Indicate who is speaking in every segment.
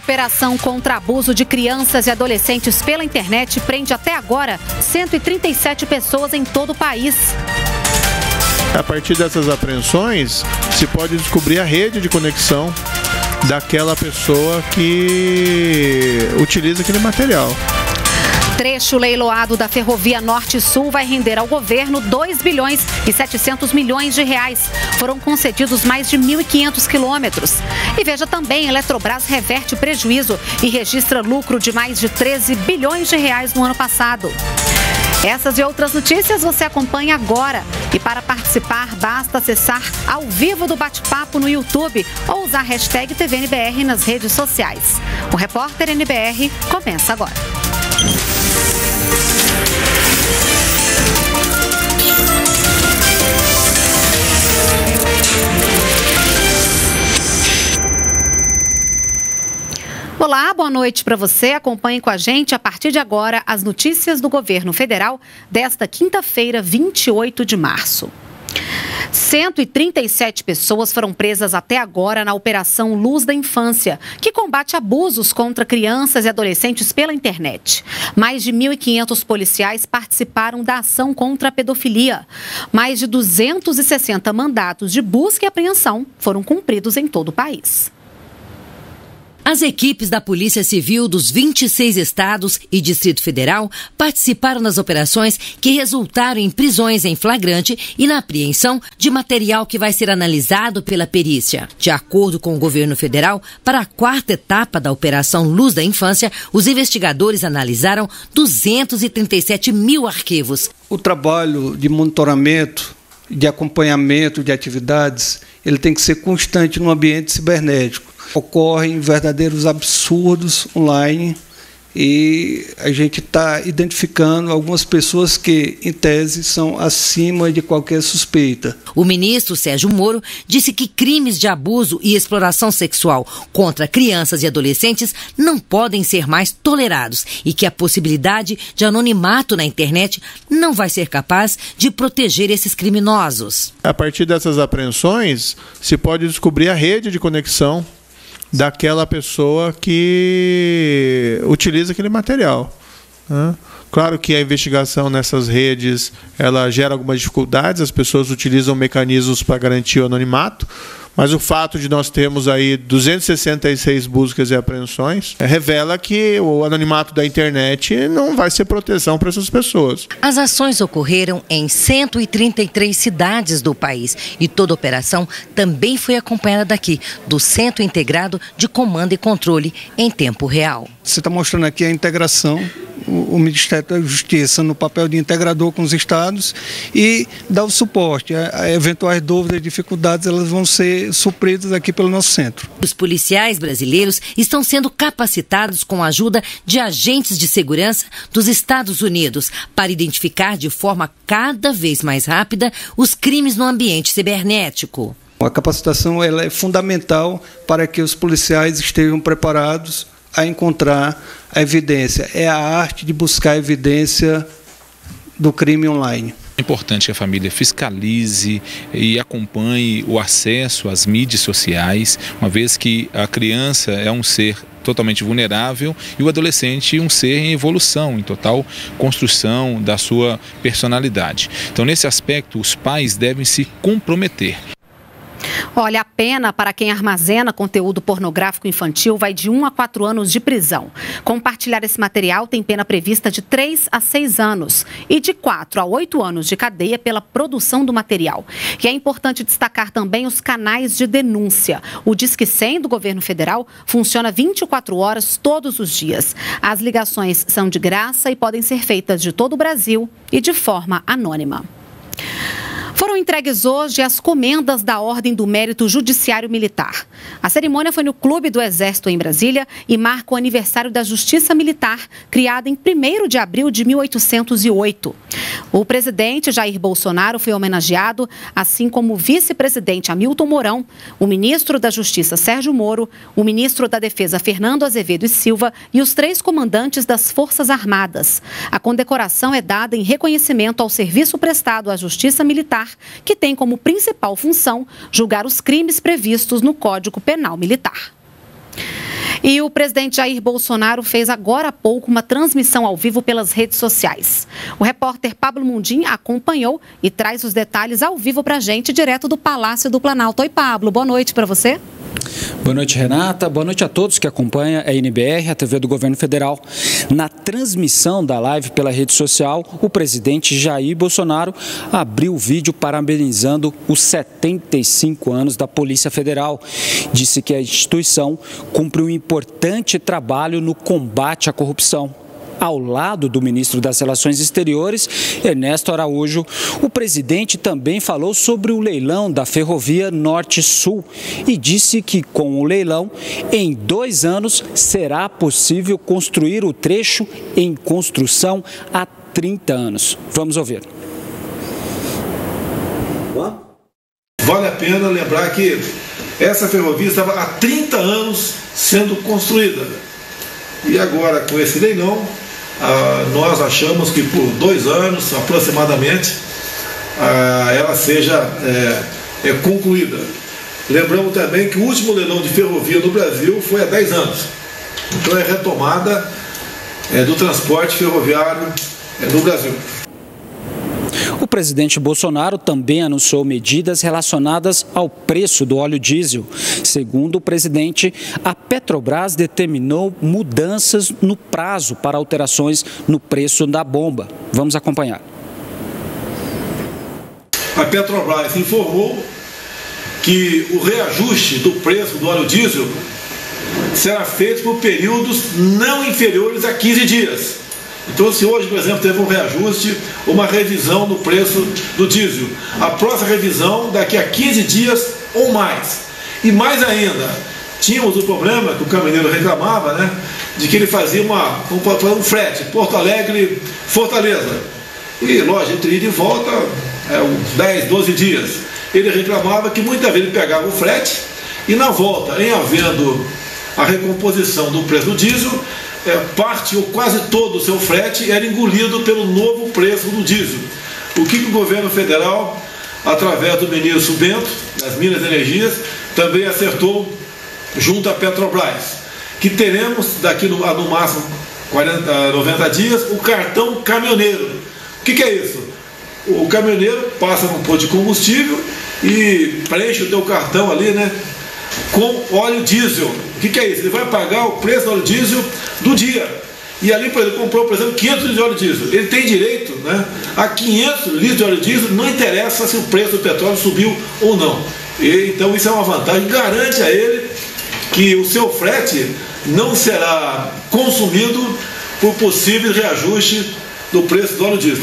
Speaker 1: Operação contra abuso de crianças e adolescentes pela internet prende até agora 137 pessoas em todo o país.
Speaker 2: A partir dessas apreensões, se pode descobrir a rede de conexão daquela pessoa que utiliza aquele material.
Speaker 1: Trecho leiloado da Ferrovia Norte-Sul vai render ao governo 2 bilhões e 700 milhões de reais. Foram concedidos mais de 1.500 quilômetros. E veja também, Eletrobras reverte prejuízo e registra lucro de mais de 13 bilhões de reais no ano passado. Essas e outras notícias você acompanha agora. E para participar, basta acessar ao vivo do bate-papo no YouTube ou usar a hashtag TVNBR nas redes sociais. O Repórter NBR começa agora. Olá, boa noite para você. Acompanhe com a gente a partir de agora as notícias do governo federal desta quinta-feira, 28 de março. 137 pessoas foram presas até agora na Operação Luz da Infância, que combate abusos contra crianças e adolescentes pela internet. Mais de 1.500 policiais participaram da ação contra a pedofilia. Mais de 260 mandatos de busca e apreensão foram cumpridos em todo o país.
Speaker 3: As equipes da Polícia Civil dos 26 estados e Distrito Federal participaram das operações que resultaram em prisões em flagrante e na apreensão de material que vai ser analisado pela perícia. De acordo com o governo federal, para a quarta etapa da Operação Luz da Infância, os investigadores analisaram 237 mil arquivos.
Speaker 4: O trabalho de monitoramento, de acompanhamento de atividades, ele tem que ser constante no ambiente cibernético. Ocorrem verdadeiros absurdos online e a gente está identificando algumas pessoas que, em tese, são acima de qualquer suspeita.
Speaker 3: O ministro Sérgio Moro disse que crimes de abuso e exploração sexual contra crianças e adolescentes não podem ser mais tolerados e que a possibilidade de anonimato na internet não vai ser capaz de proteger esses criminosos.
Speaker 2: A partir dessas apreensões, se pode descobrir a rede de conexão daquela pessoa que utiliza aquele material. Claro que a investigação nessas redes ela gera algumas dificuldades, as pessoas utilizam mecanismos para garantir o anonimato, mas o fato de nós termos aí 266 buscas e apreensões revela que o anonimato da internet não vai ser proteção para essas pessoas.
Speaker 3: As ações ocorreram em 133 cidades do país e toda a operação também foi acompanhada daqui, do Centro Integrado de Comando e Controle em tempo real.
Speaker 4: Você está mostrando aqui a integração, o Ministério da Justiça no papel de integrador com os estados e dá o suporte. Eventuais dúvidas e dificuldades elas vão ser supridas aqui pelo nosso centro.
Speaker 3: Os policiais brasileiros estão sendo capacitados com a ajuda de agentes de segurança dos Estados Unidos para identificar de forma cada vez mais rápida os crimes no ambiente cibernético.
Speaker 4: A capacitação ela é fundamental para que os policiais estejam preparados a encontrar a evidência. É a arte de buscar a evidência do crime online.
Speaker 5: É importante que a família fiscalize e acompanhe o acesso às mídias sociais, uma vez que a criança é um ser totalmente vulnerável e o adolescente um ser em evolução, em total construção da sua personalidade. Então, nesse aspecto, os pais devem se comprometer.
Speaker 1: Olha, a pena para quem armazena conteúdo pornográfico infantil vai de 1 a 4 anos de prisão. Compartilhar esse material tem pena prevista de 3 a 6 anos e de 4 a 8 anos de cadeia pela produção do material. E é importante destacar também os canais de denúncia. O Disque 100 do governo federal funciona 24 horas todos os dias. As ligações são de graça e podem ser feitas de todo o Brasil e de forma anônima. Foram entregues hoje as comendas da Ordem do Mérito Judiciário Militar. A cerimônia foi no Clube do Exército em Brasília e marca o aniversário da Justiça Militar, criada em 1º de abril de 1808. O presidente Jair Bolsonaro foi homenageado, assim como o vice-presidente Hamilton Mourão, o ministro da Justiça Sérgio Moro, o ministro da Defesa Fernando Azevedo e Silva e os 3 comandantes das Forças Armadas. A condecoração é dada em reconhecimento ao serviço prestado à Justiça Militar, que tem como principal função julgar os crimes previstos no Código Penal Militar. E o presidente Jair Bolsonaro fez agora há pouco uma transmissão ao vivo pelas redes sociais. O repórter Pablo Mundim acompanhou e traz os detalhes ao vivo para a gente, direto do Palácio do Planalto. Oi, Pablo, boa noite para você.
Speaker 6: Boa noite, Renata. Boa noite a todos que acompanham a NBR, a TV do Governo Federal. Na transmissão da live pela rede social, o presidente Jair Bolsonaro abriu o vídeo parabenizando os 75 anos da Polícia Federal. Disse que a instituição cumpre um importante trabalho no combate à corrupção. Ao lado do ministro das Relações Exteriores, Ernesto Araújo, o presidente também falou sobre o leilão da Ferrovia Norte-Sul e disse que com o leilão, em 2 anos, será possível construir o trecho em construção há 30 anos. Vamos ouvir.
Speaker 7: Vale a pena lembrar que essa ferrovia estava há 30 anos sendo construída. E agora, com esse leilão, nós achamos que por 2 anos, aproximadamente, ela seja concluída. Lembramos também que o último leilão de ferrovia no Brasil foi há 10 anos. Então é retomada do transporte ferroviário no Brasil.
Speaker 6: O presidente Bolsonaro também anunciou medidas relacionadas ao preço do óleo diesel. Segundo o presidente, a Petrobras determinou mudanças no prazo para alterações no preço da bomba. Vamos acompanhar.
Speaker 7: A Petrobras informou que o reajuste do preço do óleo diesel será feito por períodos não inferiores a 15 dias. Então, se hoje, por exemplo, teve um reajuste, uma revisão no preço do diesel, a próxima revisão daqui a 15 dias ou mais. E mais ainda, tínhamos o problema que o caminhoneiro reclamava, né, de que ele fazia um frete, Porto Alegre, Fortaleza. E, lógico, entre ida e volta, 10, 12 dias. Ele reclamava que muitas vezes ele pegava o frete e na volta, em havendo a recomposição do preço do diesel, parte ou quase todo o seu frete era engolido pelo novo preço do diesel. O que o governo federal, através do ministro Bento, das Minas e Energias, também acertou junto à Petrobras, que teremos daqui no máximo 90 dias o cartão caminhoneiro. O que é isso? O caminhoneiro passa no posto de combustível e preenche o teu cartão ali, né, com óleo diesel. O que é isso? Ele vai pagar o preço do óleo diesel do dia. E ali, por exemplo, comprou, por exemplo, 500 litros de óleo diesel. Ele tem direito, né, a 500 litros de óleo diesel, não interessa se o preço do petróleo subiu ou não. Então isso é uma vantagem, garante a ele que o seu frete não será consumido por possível reajuste do preço do óleo diesel.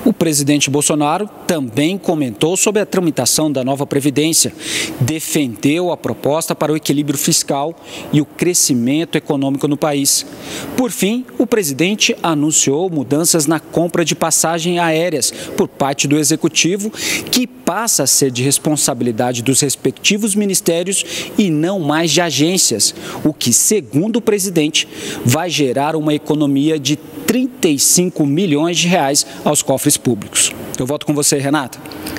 Speaker 6: O presidente Bolsonaro também comentou sobre a tramitação da nova Previdência, defendeu a proposta para o equilíbrio fiscal e o crescimento econômico no país. Por fim, o presidente anunciou mudanças na compra de passagens aéreas por parte do Executivo, que passa a ser de responsabilidade dos respectivos ministérios e não mais de agências, o que, segundo o presidente, vai gerar uma economia de 35 milhões de reais aos cofres públicos. Eu volto com você, Renata.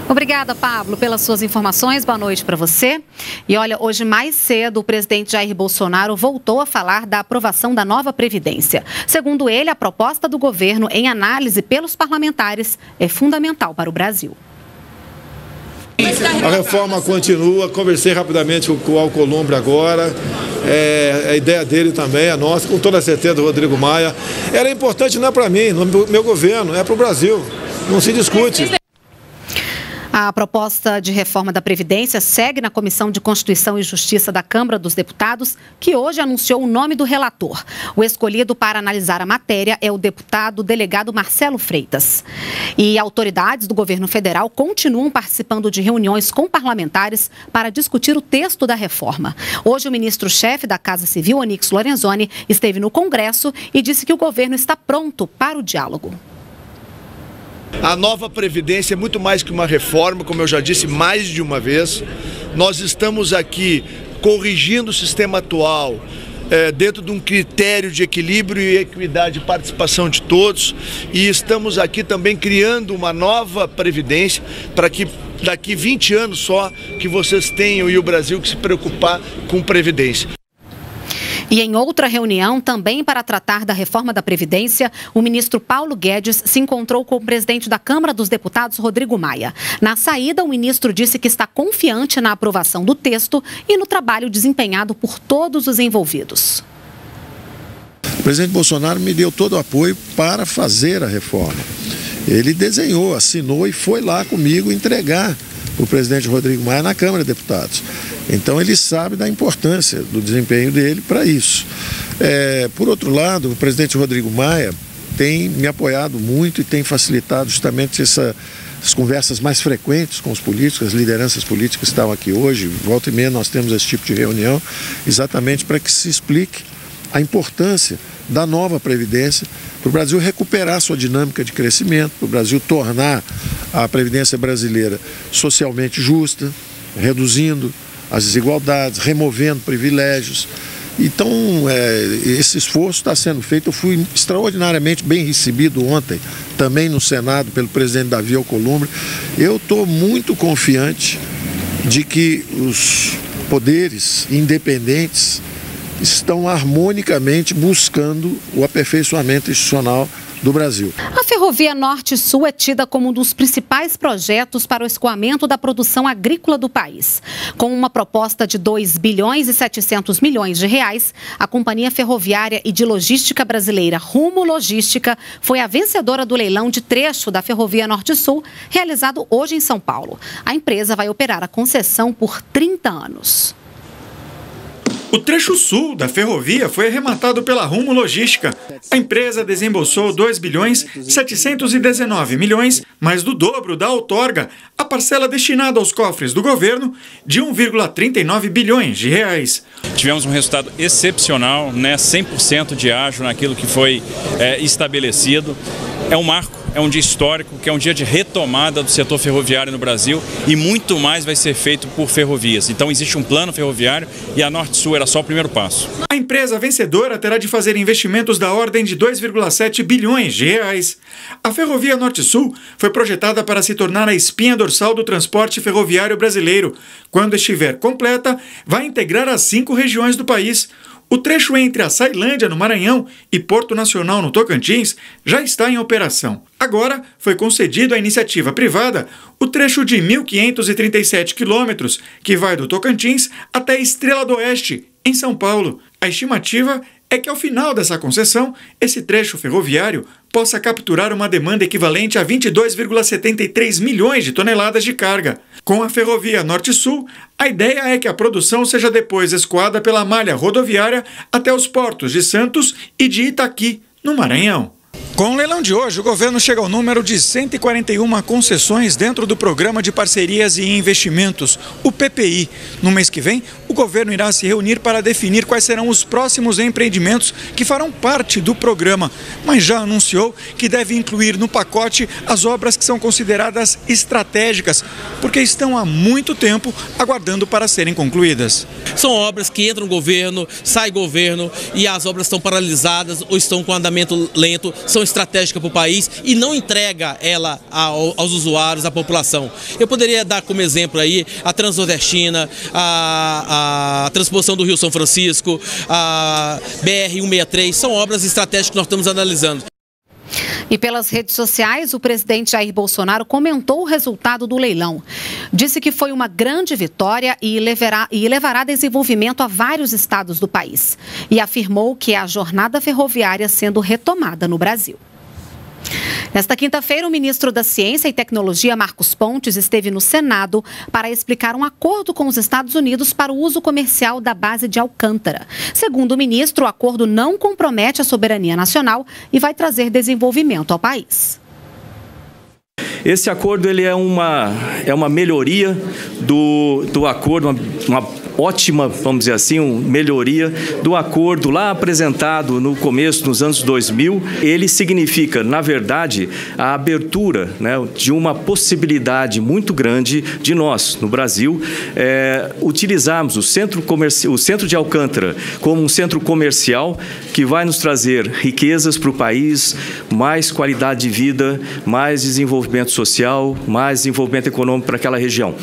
Speaker 1: Obrigada, Pablo, pelas suas informações. Boa noite para você. E olha, hoje mais cedo o presidente Jair Bolsonaro voltou a falar da aprovação da nova Previdência. Segundo ele, a proposta do governo em análise pelos parlamentares é fundamental para o Brasil.
Speaker 8: A reforma continua, conversei rapidamente com o Alcolumbre agora, a ideia dele também, a nossa, com toda certeza do Rodrigo Maia. Ela é importante não é para mim, no meu governo, é para o Brasil, não se discute.
Speaker 1: A proposta de reforma da Previdência segue na Comissão de Constituição e Justiça da Câmara dos Deputados, que hoje anunciou o nome do relator. O escolhido para analisar a matéria é o deputado delegado Marcelo Freitas. E autoridades do governo federal continuam participando de reuniões com parlamentares para discutir o texto da reforma. Hoje, o ministro-chefe da Casa Civil, Onyx Lorenzoni, esteve no Congresso e disse que o governo está pronto para o diálogo.
Speaker 9: A nova Previdência é muito mais que uma reforma, como eu já disse mais de uma vez. Nós estamos aqui corrigindo o sistema atual, dentro de um critério de equilíbrio e equidade e participação de todos. E estamos aqui também criando uma nova Previdência para que daqui 20 anos só que vocês tenham e o Brasil que se preocupar com Previdência.
Speaker 1: E em outra reunião, também para tratar da reforma da Previdência, o ministro Paulo Guedes se encontrou com o presidente da Câmara dos Deputados, Rodrigo Maia. Na saída, o ministro disse que está confiante na aprovação do texto e no trabalho desempenhado por todos os envolvidos.
Speaker 10: O presidente Bolsonaro me deu todo o apoio para fazer a reforma. Ele desenhou, assinou e foi lá comigo entregar o presidente Rodrigo Maia na Câmara de Deputados. Então ele sabe da importância do desempenho dele para isso. Por outro lado, o presidente Rodrigo Maia tem me apoiado muito e tem facilitado justamente essas conversas mais frequentes com os políticos, as lideranças políticas que estão aqui hoje. Volta e meia nós temos esse tipo de reunião, exatamente para que se explique a importância da nova Previdência para o Brasil recuperar sua dinâmica de crescimento, para o Brasil tornar a Previdência brasileira socialmente justa, reduzindo as desigualdades, removendo privilégios. Então, esse esforço está sendo feito. Eu fui extraordinariamente bem recebido ontem, também no Senado, pelo presidente Davi Alcolumbre. Eu estou muito confiante de que os poderes independentes estão harmonicamente buscando o aperfeiçoamento institucional do Brasil.
Speaker 1: A Ferrovia Norte-Sul é tida como um dos principais projetos para o escoamento da produção agrícola do país. Com uma proposta de 2 bilhões e 700 milhões de reais, a Companhia Ferroviária e de Logística Brasileira Rumo Logística foi a vencedora do leilão de trecho da Ferrovia Norte-Sul, realizado hoje em São Paulo. A empresa vai operar a concessão por 30 anos.
Speaker 11: O trecho sul da ferrovia foi arrematado pela Rumo Logística. A empresa desembolsou 2 bilhões 719 milhões, mais do dobro da outorga, a parcela destinada aos cofres do governo de 1,39 bilhões de reais.
Speaker 12: Tivemos um resultado excepcional, 100% de ágio naquilo que foi estabelecido. É um marco. É um dia histórico, que é um dia de retomada do setor ferroviário no Brasil e muito mais vai ser feito por ferrovias. Então existe um plano ferroviário e a Norte-Sul era só o primeiro passo.
Speaker 11: A empresa vencedora terá de fazer investimentos da ordem de 2,7 bilhões de reais. A Ferrovia Norte-Sul foi projetada para se tornar a espinha dorsal do transporte ferroviário brasileiro. Quando estiver completa, vai integrar as 5 regiões do país. O trecho entre a Sailândia, no Maranhão, e Porto Nacional, no Tocantins, já está em operação. Agora, foi concedido à iniciativa privada o trecho de 1.537 quilômetros, que vai do Tocantins até Estrela do Oeste, em São Paulo. A estimativa é que, ao final dessa concessão, esse trecho ferroviário possa capturar uma demanda equivalente a 22,73 milhões de toneladas de carga. Com a Ferrovia Norte-Sul, a ideia é que a produção seja depois escoada pela malha rodoviária até os portos de Santos e de Itaqui, no Maranhão. Com o leilão de hoje, o governo chega ao número de 141 concessões dentro do Programa de Parcerias e Investimentos, o PPI. No mês que vem, o governo irá se reunir para definir quais serão os próximos empreendimentos que farão parte do programa, mas já anunciou que deve incluir no pacote as obras que são consideradas estratégicas, porque estão há muito tempo aguardando para serem concluídas.
Speaker 13: São obras que entram no governo, sai governo e as obras estão paralisadas ou estão com andamento lento, são estratégicas para o país e não entrega ela aos usuários, à população. Eu poderia dar como exemplo aí a Transnordestina, a transposição do Rio São Francisco, a BR-163, são obras estratégicas que nós estamos analisando.
Speaker 1: E pelas redes sociais, o presidente Jair Bolsonaro comentou o resultado do leilão. Disse que foi uma grande vitória e levará desenvolvimento a vários estados do país. E afirmou que é a jornada ferroviária sendo retomada no Brasil. Nesta quinta-feira, o ministro da Ciência e Tecnologia, Marcos Pontes, esteve no Senado para explicar um acordo com os Estados Unidos para o uso comercial da base de Alcântara. Segundo o ministro, o acordo não compromete a soberania nacional e vai trazer desenvolvimento ao país.
Speaker 14: Esse acordo ele é uma melhoria do acordo, uma ótima, vamos dizer assim, melhoria do acordo lá apresentado no começo, nos anos 2000. Ele significa, na verdade, a abertura, né, de uma possibilidade muito grande de nós, no Brasil, utilizarmos o centro de Alcântara como um centro comercial que vai nos trazer riquezas para o país, mais qualidade de vida, mais desenvolvimento social, mais desenvolvimento econômico para aquela região.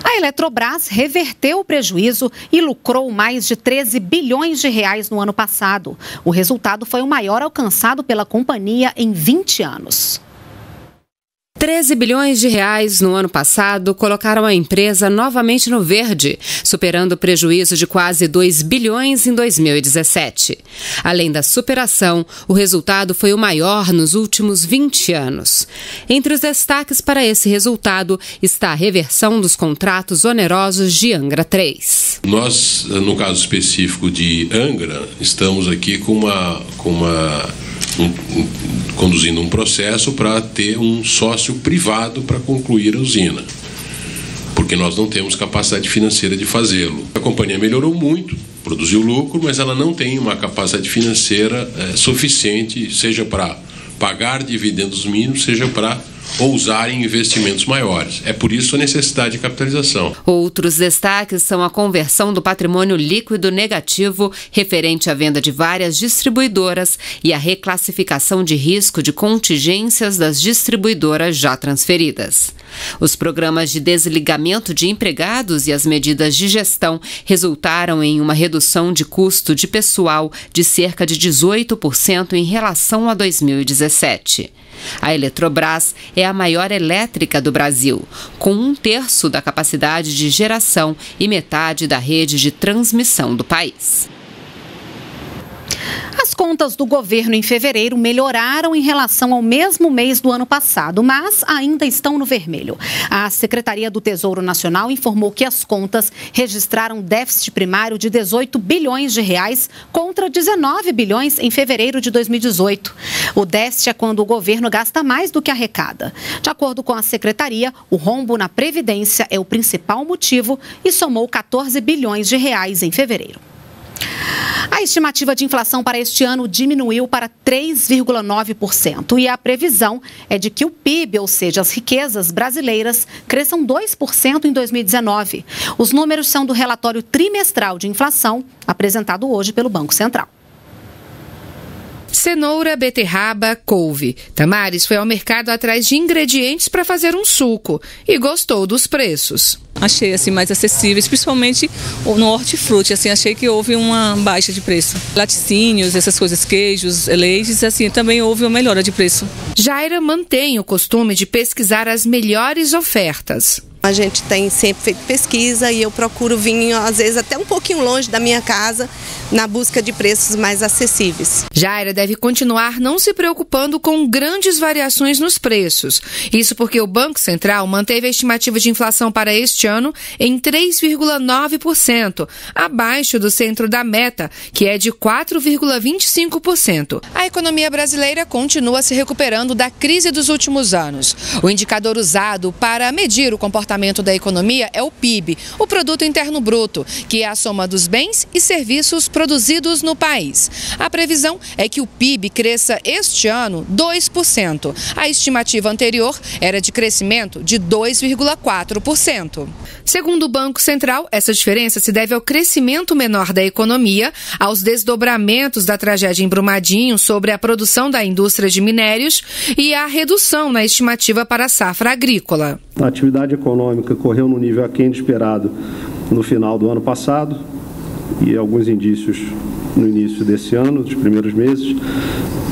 Speaker 1: A Eletrobras reverteu o prejuízo e lucrou mais de 13 bilhões de reais no ano passado. O resultado foi o maior alcançado pela companhia em 20 anos.
Speaker 15: 13 bilhões de reais no ano passado colocaram a empresa novamente no verde, superando o prejuízo de quase 2 bilhões em 2017. Além da superação, o resultado foi o maior nos últimos 20 anos. Entre os destaques para esse resultado está a reversão dos contratos onerosos de Angra 3.
Speaker 16: Nós, no caso específico de Angra, estamos aqui conduzindo um processo para ter um sócio privado para concluir a usina, porque nós não temos capacidade financeira de fazê-lo. A companhia melhorou muito, produziu lucro, mas ela não tem uma capacidade financeira suficiente, seja para pagar dividendos mínimos, seja para ousar em investimentos maiores. É por isso a necessidade de capitalização.
Speaker 15: Outros destaques são a conversão do patrimônio líquido negativo referente à venda de várias distribuidoras e a reclassificação de risco de contingências das distribuidoras já transferidas. Os programas de desligamento de empregados e as medidas de gestão resultaram em uma redução de custo de pessoal de cerca de 18% em relação a 2017. A Eletrobras é a maior elétrica do Brasil, com 1/3 da capacidade de geração e metade da rede de transmissão do país.
Speaker 1: As contas do governo em fevereiro melhoraram em relação ao mesmo mês do ano passado, mas ainda estão no vermelho. A Secretaria do Tesouro Nacional informou que as contas registraram déficit primário de 18 bilhões de reais contra 19 bilhões em fevereiro de 2018. O déficit é quando o governo gasta mais do que arrecada. De acordo com a Secretaria, o rombo na Previdência é o principal motivo e somou 14 bilhões de reais em fevereiro. A estimativa de inflação para este ano diminuiu para 3,9% e a previsão é de que o PIB, ou seja, as riquezas brasileiras, cresçam 2% em 2019. Os números são do relatório trimestral de inflação apresentado hoje pelo Banco Central.
Speaker 17: Cenoura, beterraba, couve. Tamares foi ao mercado atrás de ingredientes para fazer um suco e gostou dos preços.
Speaker 18: Achei assim mais acessíveis, principalmente no hortifruti, assim, achei que houve uma baixa de preço. Laticínios, essas coisas, queijos, leites, assim, também houve uma melhora de preço.
Speaker 17: Jaira mantém o costume de pesquisar as melhores ofertas.
Speaker 19: A gente tem sempre feito pesquisa e eu procuro vir, às vezes, até um pouquinho longe da minha casa, na busca de preços mais acessíveis.
Speaker 17: Jaira deve continuar não se preocupando com grandes variações nos preços. Isso porque o Banco Central manteve a estimativa de inflação para este ano em 3,9%, abaixo do centro da meta, que é de 4,25%. A economia brasileira continua se recuperando da crise dos últimos anos. O indicador usado para medir o comportamento da economia é o PIB, o Produto Interno Bruto, que é a soma dos bens e serviços produzidos no país. A previsão é que o PIB cresça este ano 2%. A estimativa anterior era de crescimento de 2,4%. Segundo o Banco Central, essa diferença se deve ao crescimento menor da economia, aos desdobramentos da tragédia em Brumadinho sobre a produção da indústria de minérios e à redução na estimativa para a safra agrícola.
Speaker 20: A atividade econômica correu no nível aquém do esperado no final do ano passado e alguns indícios no início desse ano, dos primeiros meses,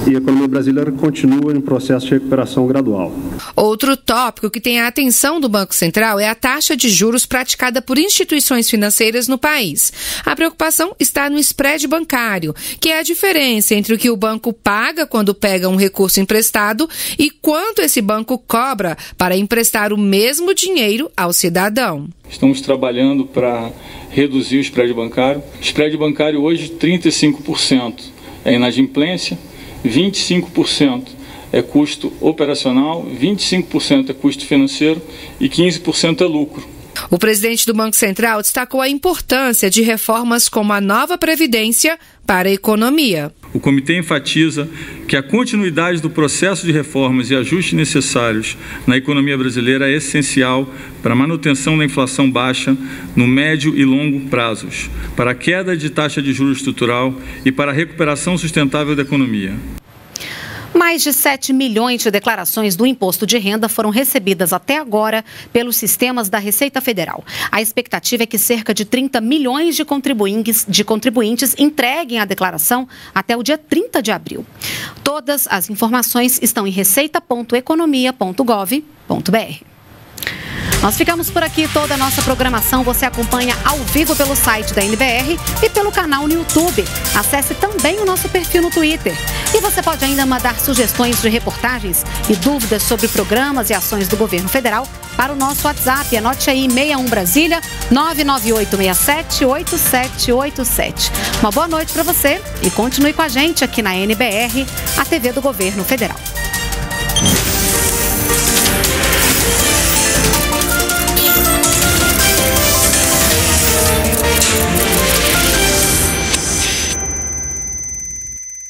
Speaker 20: e a economia brasileira continua em processo de recuperação gradual.
Speaker 17: Outro tópico que tem a atenção do Banco Central é a taxa de juros praticada por instituições financeiras no país. A preocupação está no spread bancário, que é a diferença entre o que o banco paga quando pega um recurso emprestado e quanto esse banco cobra para emprestar o mesmo dinheiro ao cidadão.
Speaker 21: Estamos trabalhando para reduzir o spread bancário. O spread bancário hoje 35% é inadimplência, 25% é custo operacional, 25% é custo financeiro e 15% é lucro.
Speaker 17: O presidente do Banco Central destacou a importância de reformas como a nova Previdência para a economia.
Speaker 21: O comitê enfatiza que a continuidade do processo de reformas e ajustes necessários na economia brasileira é essencial para a manutenção da inflação baixa no médio e longo prazos, para a queda de taxa de juros estrutural e para a recuperação sustentável da economia.
Speaker 1: Mais de 7 milhões de declarações do imposto de renda foram recebidas até agora pelos sistemas da Receita Federal. A expectativa é que cerca de 30 milhões de contribuintes entreguem a declaração até o dia 30 de abril. Todas as informações estão em receita.economia.gov.br. Nós ficamos por aqui. Toda a nossa programação você acompanha ao vivo pelo site da NBR e pelo canal no YouTube. Acesse também o nosso perfil no Twitter. E você pode ainda mandar sugestões de reportagens e dúvidas sobre programas e ações do governo federal para o nosso WhatsApp. Anote aí, 61 Brasília, 998678787. Uma boa noite para você e continue com a gente aqui na NBR, a TV do Governo Federal.